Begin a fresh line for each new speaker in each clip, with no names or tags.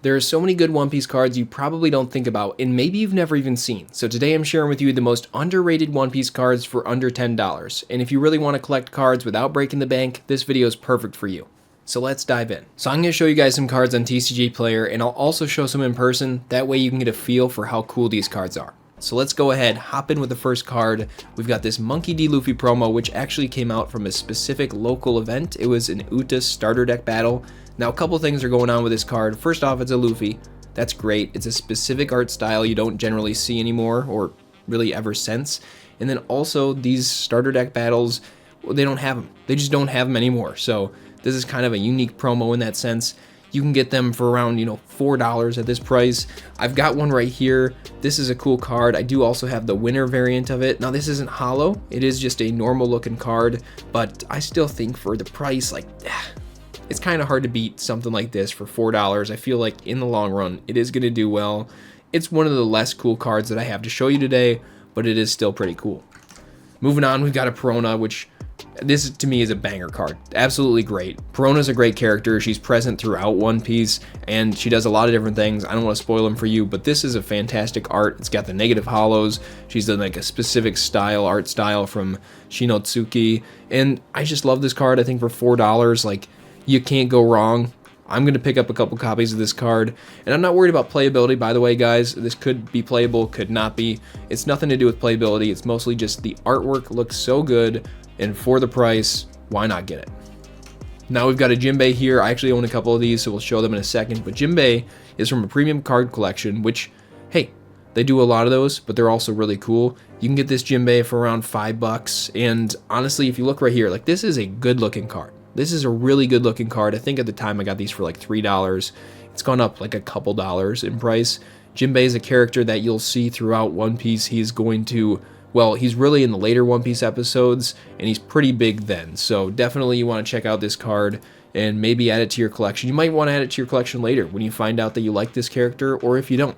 There are so many good One Piece cards you probably don't think about, and maybe you've never even seen. So today I'm sharing with you the most underrated One Piece cards for under $10. And if you really want to collect cards without breaking the bank, this video is perfect for you. So let's dive in. So I'm going to show you guys some cards on TCG Player, and I'll also show some in person. That way you can get a feel for how cool these cards are. So let's go ahead, hop in with the first card. We've got this Monkey D. Luffy promo, which actually came out from a specific local event. It was an Uta starter deck battle. Now, a couple things are going on with this card. First off, it's a Luffy. That's great. It's a specific art style you don't generally see anymore, or really ever since. And then also, these starter deck battles, well, they don't have them. They just don't have them anymore. So this is kind of a unique promo in that sense. You can get them for around, $4 at this price. I've got one right here. This is a cool card. I do also have the winner variant of it. Now, this isn't hollow. It is just a normal looking card, but I still think for the price, it's kind of hard to beat something like this for $4. I feel like in the long run, it is going to do well. It's one of the less cool cards that I have to show you today, but it is still pretty cool. Moving on, we've got a Perona, which this to me is a banger card. Absolutely great. Perona's a great character. She's present throughout One Piece, and she does a lot of different things. I don't want to spoil them for you, but this is a fantastic art. It's got the negative hollows. She's done like a specific art style from Shinotsuki, and I just love this card. I think for $4, you can't go wrong. I'm going to pick up a couple copies of this card, and I'm not worried about playability, by the way, guys. This could be playable, could not be. It's nothing to do with playability. It's mostly just the artwork looks so good, and for the price, why not get it? Now we've got a Jinbei here. I actually own a couple of these, so we'll show them in a second, but Jinbei is from a premium card collection, which, hey, they do a lot of those, but they're also really cool. You can get this Jinbei for around $5, and honestly, if you look right here, this is a good looking card. This is a really good looking card. I think at the time I got these for $3. It's gone up a couple dollars in price. Jinbei is a character that you'll see throughout One Piece. He's really in the later One Piece episodes, and he's pretty big then. So definitely you want to check out this card and maybe add it to your collection. You might want to add it to your collection later when you find out that you like this character, or if you don't.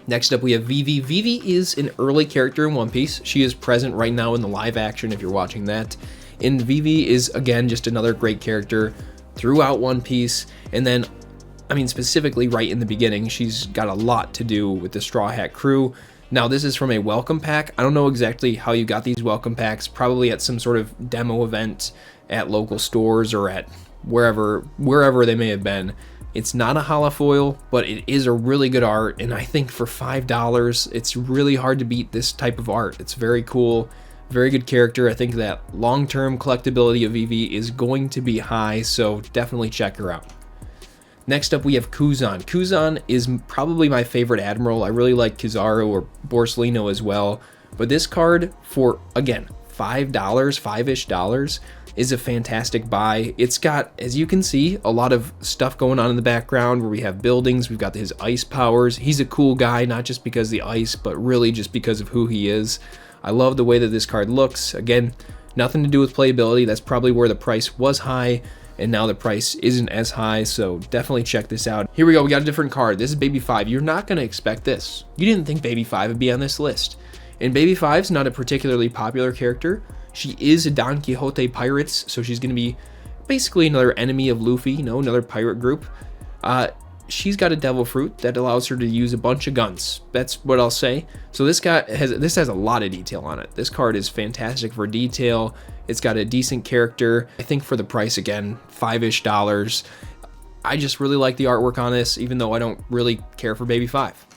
Next up, we have Vivi. Vivi is an early character in One Piece. She is present right now in the live action if you're watching that. And Vivi is, again, just another great character throughout One Piece. And then, specifically right in the beginning, she's got a lot to do with the Straw Hat crew. Now, this is from a welcome pack. I don't know exactly how you got these welcome packs, probably at some sort of demo event at local stores or at wherever they may have been. It's not a holofoil, but it is a really good art. And I think for $5, it's really hard to beat this type of art. It's very cool. Very good character. I think that long-term collectability of Vivi is going to be high, so definitely check her out. Next up, we have Kuzan. Kuzan is probably my favorite admiral. I really like Kizaru or Borsellino as well, but this card for, again, $5, $5-ish, is a fantastic buy. It's got, as you can see, a lot of stuff going on in the background where we have buildings. We've got his ice powers. He's a cool guy, not just because of the ice, but really just because of who he is. I love the way that this card looks. Again, nothing to do with playability. That's probably where the price was high, and now the price isn't as high, so definitely check this out. Here we go. We got a different card. This is Baby 5. You're not going to expect this. You didn't think Baby 5 would be on this list. And Baby 5's not a particularly popular character. She is a Don Quixote Pirates, so she's going to be basically another enemy of Luffy, another pirate group. She's got a devil fruit that allows her to use a bunch of guns. That's what I'll say. So this has a lot of detail on it. This card is fantastic for detail. It's got a decent character. I think for the price, again, $5-ish. I just really like the artwork on this, even though I don't really care for Baby 5.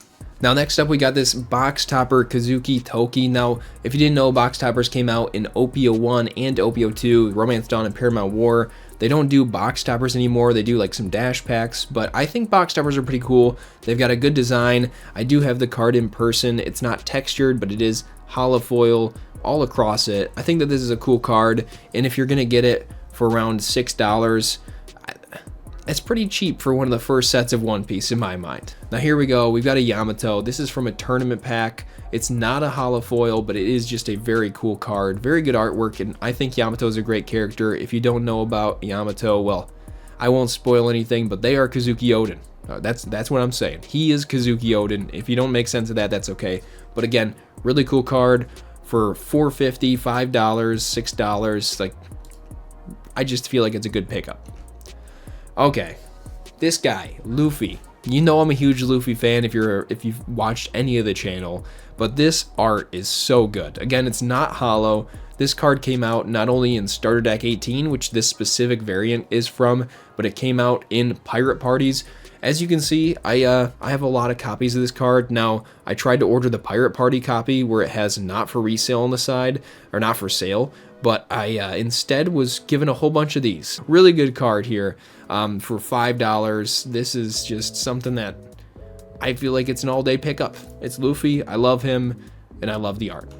Now, next up, we got this Box Topper Kazuki Toki. Now, if you didn't know, Box Toppers came out in Opio 1 and Opio 2, Romance Dawn and Paramount War. They don't do box toppers anymore. They do some dash packs, but I think box toppers are pretty cool. They've got a good design. I do have the card in person. It's not textured, but it is holofoil all across it. I think that this is a cool card, and if you're gonna get it for around $6, it's pretty cheap for one of the first sets of One Piece in my mind. Now here we go. We've got a Yamato. This is from a tournament pack. It's not a holofoil, but it is just a very cool card. Very good artwork, and I think Yamato is a great character. If you don't know about Yamato, well, I won't spoil anything, but they are Kazuki Oden. That's what I'm saying. He is Kazuki Oden. If you don't make sense of that, that's okay. But again, really cool card for $4.50, $5, $6. I just feel like it's a good pickup. Okay, this guy, Luffy. You know I'm a huge Luffy fan if you've watched any of the channel, but this art is so good. Again, it's not hollow. This card came out not only in Starter Deck 18, which this specific variant is from, but it came out in Pirate Parties. As you can see, I have a lot of copies of this card. Now, I tried to order the Pirate Party copy where it has not for resale on the side, or not for sale, but I instead was given a whole bunch of these. Really good card here for $5. This is just something that I feel like it's an all-day pickup. It's Luffy, I love him, and I love the art.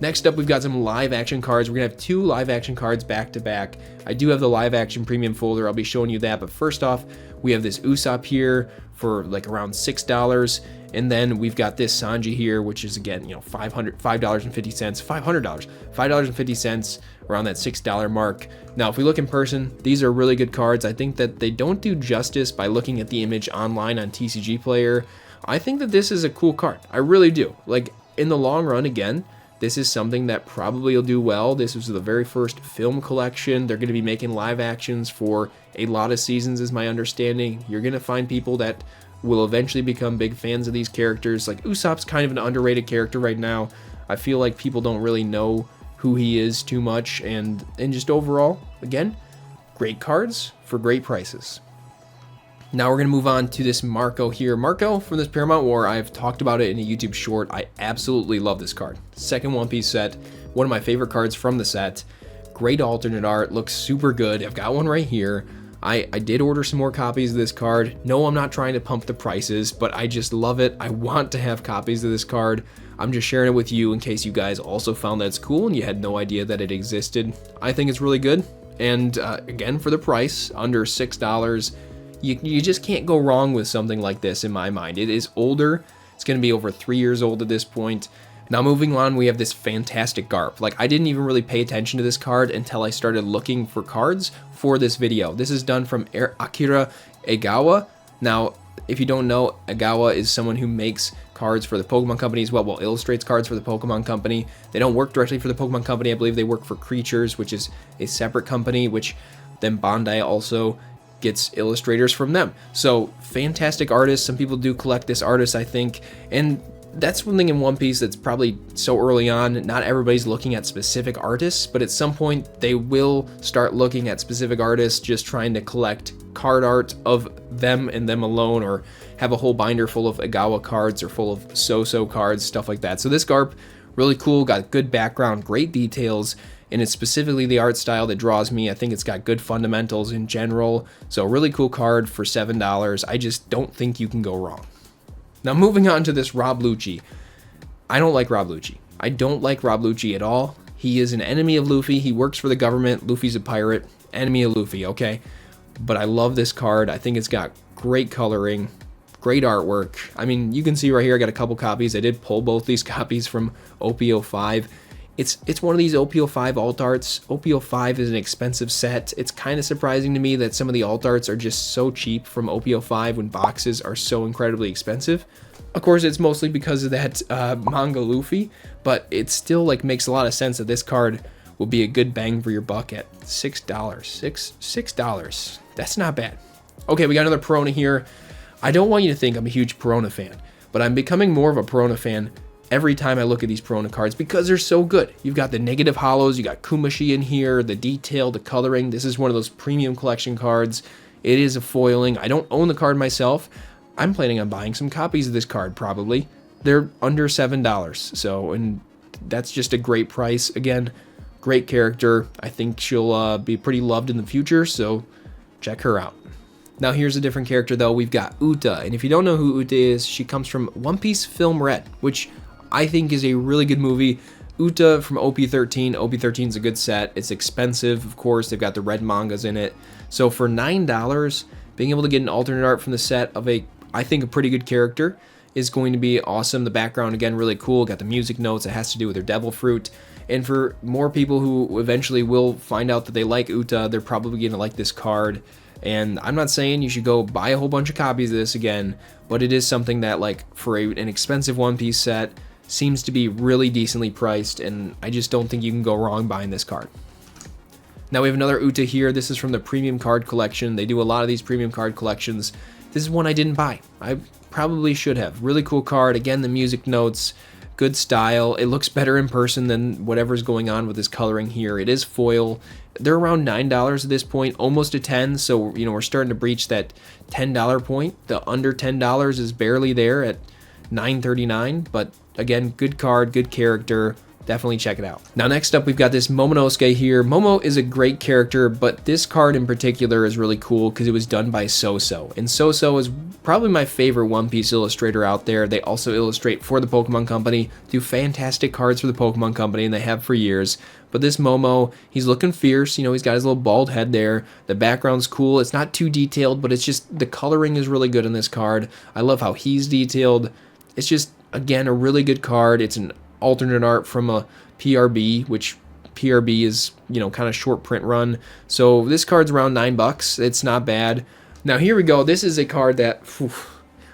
Next up, we've got some live action cards. We're gonna have 2 live action cards back to back. I do have the live action premium folder. I'll be showing you that, but first off, we have this Usopp here for like around $6. And then we've got this Sanji here, which is again, you know, $5.50, around that $6 mark. Now, if we look in person, these are really good cards. I think that they don't do justice by looking at the image online on TCG Player. I think that this is a cool card. I really do. Like, in the long run, again, this is something that probably will do well. This was the very first film collection. They're going to be making live actions for a lot of seasons, is my understanding. You're going to find people that will eventually become big fans of these characters. Like, Usopp's kind of an underrated character right now. I feel like people don't really know who he is too much, and just overall, again, great cards for great prices. Now we're going to move on to this Marco here. Marco from this Paramount War, I've talked about it in a YouTube short. I absolutely love this card. Second One Piece set, one of my favorite cards from the set. Great alternate art, looks super good. I've got one right here. I did order some more copies of this card. No, I'm not trying to pump the prices, but I just love it. I want to have copies of this card. I'm just sharing it with you in case you guys also found that it's cool and you had no idea that it existed. I think it's really good. And again, for the price, under $6, you just can't go wrong with something like this in my mind. It is older. It's going to be over 3 years old at this point. Now moving on, we have this fantastic Garp. Like, I didn't even really pay attention to this card until I started looking for cards for this video. This is done from Akira Egawa. Now, if you don't know, Egawa is someone who makes cards for the Pokemon Company as well, illustrates cards for the Pokemon Company. They don't work directly for the Pokemon Company. I believe they work for Creatures, which is a separate company, which then Bandai also gets illustrators from them. So, fantastic artists. Some people do collect this artist, I think, and that's one thing in One Piece that's probably so early on. Not everybody's looking at specific artists, but at some point they will start looking at specific artists, just trying to collect card art of them and them alone, or have a whole binder full of Egawa cards or full of So-So cards, stuff like that. So this Garp, really cool, got good background, great details, and it's specifically the art style that draws me. I think it's got good fundamentals in general. So really cool card for $7. I just don't think you can go wrong. Now moving on to this Rob Lucci. I don't like Rob Lucci. I don't like Rob Lucci at all. He is an enemy of Luffy. He works for the government. Luffy's a pirate. Enemy of Luffy, okay? But I love this card. I think it's got great coloring, great artwork. I mean, you can see right here I got a couple copies. I did pull both these copies from OP05. It's one of these OP05 alt arts. OP05 is an expensive set. It's kind of surprising to me that some of the alt arts are just so cheap from OP05 when boxes are so incredibly expensive. Of course, it's mostly because of that manga Luffy, but it still like makes a lot of sense that this card will be a good bang for your buck at $6. $6. That's not bad. Okay, we got another Perona here. I don't want you to think I'm a huge Perona fan, but I'm becoming more of a Perona fan every time I look at these Perona cards because they're so good. You've got the negative hollows, you got Kumashi in here, the detail, the coloring. This is one of those premium collection cards. It is a foiling. I don't own the card myself. I'm planning on buying some copies of this card probably. They're under $7, so, and that's just a great price. Again, great character. I think she'll be pretty loved in the future, so check her out. Now here's a different character though. We've got Uta, and if you don't know who Uta is, she comes from One Piece Film Red, which I think is a really good movie. Uta from OP13. OP13 is a good set. It's expensive, of course. They've got the red mangas in it. So for $9, being able to get an alternate art from the set of I think a pretty good character is going to be awesome. The background, again, really cool. Got the music notes. It has to do with their devil fruit. And for more people who eventually will find out that they like Uta, they're probably going to like this card. And I'm not saying you should go buy a whole bunch of copies of this again, but it is something that, like, for an expensive One Piece set, seems to be really decently priced, and I just don't think you can go wrong buying this card. Now we have another Uta here. This is from the premium card collection. They do a lot of these premium card collections. this is one I didn't buy. I probably should have. Really cool card. Again, the music notes, good style. It looks better in person than whatever's going on with this coloring here. It is foil. They're around $9 at this point, almost to 10. So, you know, we're starting to breach that $10 point. The under $10 is barely there at $9.39, but again, good card, good character. Definitely check it out. Now, next up, we've got this Momonosuke here. Momo is a great character, but this card in particular is really cool because it was done by So-So. And So-So is probably my favorite One Piece illustrator out there. They also illustrate for the Pokemon Company, do fantastic cards for the Pokemon Company, and they have for years. But this Momo, he's looking fierce. You know, he's got his little bald head there. The background's cool. It's not too detailed, but it's just the coloring is really good on this card. I love how he's detailed. It's just, again, a really good card. It's an alternate art from a PRB, which PRB is, you know, kind of short print run. So this card's around $9. It's not bad. Now here we go. This is a card that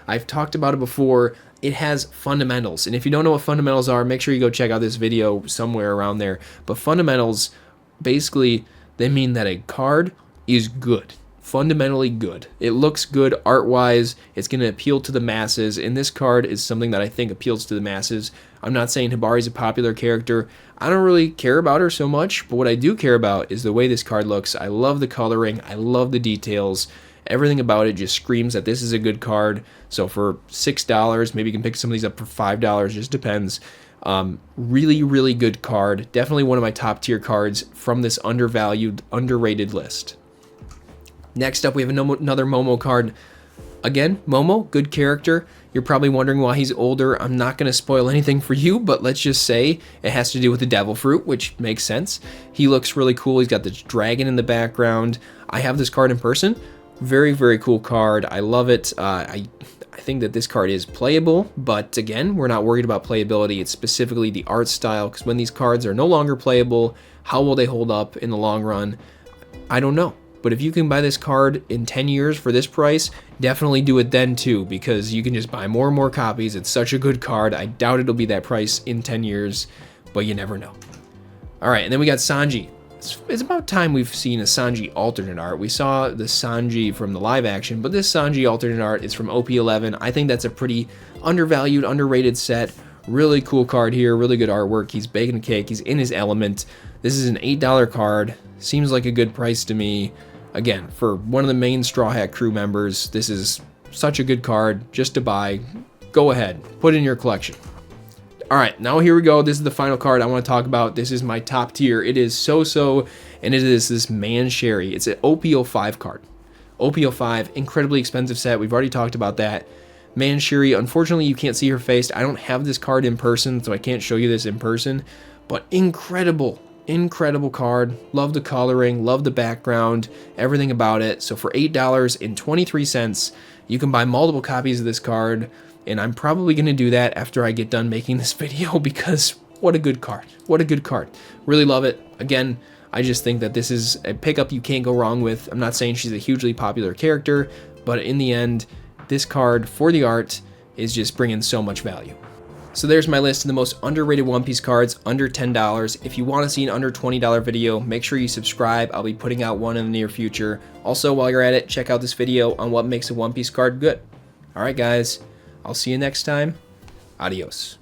I've talked about it before. It has fundamentals, and if you don't know what fundamentals are, make sure you go check out this video somewhere around there. But fundamentals, basically, they mean that a card is good. Fundamentally good. It looks good art-wise. It's going to appeal to the masses, and this card is something that I think appeals to the masses. I'm not saying Hibari's a popular character. I don't really care about her so much, but what I do care about is the way this card looks. I love the coloring. I love the details. Everything about it just screams that this is a good card. So for $6, maybe you can pick some of these up for $5, just depends. Really, really good card. Definitely one of my top tier cards from this undervalued, underrated list. Next up, we have another Momo card. Again, Momo, good character. You're probably wondering why he's older. I'm not going to spoil anything for you, but let's just say it has to do with the devil fruit, which makes sense. He looks really cool. He's got this dragon in the background. I have this card in person. Very, very cool card. I love it. I think that this card is playable, but again, we're not worried about playability. It's specifically the art style, because when these cards are no longer playable, how will they hold up in the long run? I don't know. But if you can buy this card in 10 years for this price, definitely do it then too, because you can just buy more and more copies. It's such a good card. I doubt it'll be that price in 10 years, but you never know. All right, and then we got Sanji. It's about time we've seen a Sanji alternate art. We saw the Sanji from the live action, but this Sanji alternate art is from OP11. I think that's a pretty undervalued, underrated set. Really cool card here, really good artwork. He's baking a cake, he's in his element. This is an $8 card. Seems like a good price to me. Again, for one of the main Straw Hat crew members, this is such a good card just to buy. Go ahead, put it in your collection. All right, now here we go. This is the final card I want to talk about. This is my top tier. It is So-So, and it is this Man Sherry. It's an OP05 card. OP05, incredibly expensive set. We've already talked about that. Man Sherry, unfortunately, you can't see her face. I don't have this card in person, so I can't show you this in person, but incredible. Incredible card. Love the coloring, love the background, everything about it. So for $8.23, you can buy multiple copies of this card, and I'm probably going to do that after I get done making this video, because what a good card. What a good card. Really love it. Again, I just think that this is a pickup you can't go wrong with. I'm not saying she's a hugely popular character, but in the end, this card for the art is just bringing so much value. So there's my list of the most underrated One Piece cards under $10. If you want to see an under $20 video, make sure you subscribe. I'll be putting out one in the near future. Also, while you're at it, check out this video on what makes a One Piece card good. Alright guys, I'll see you next time. Adios.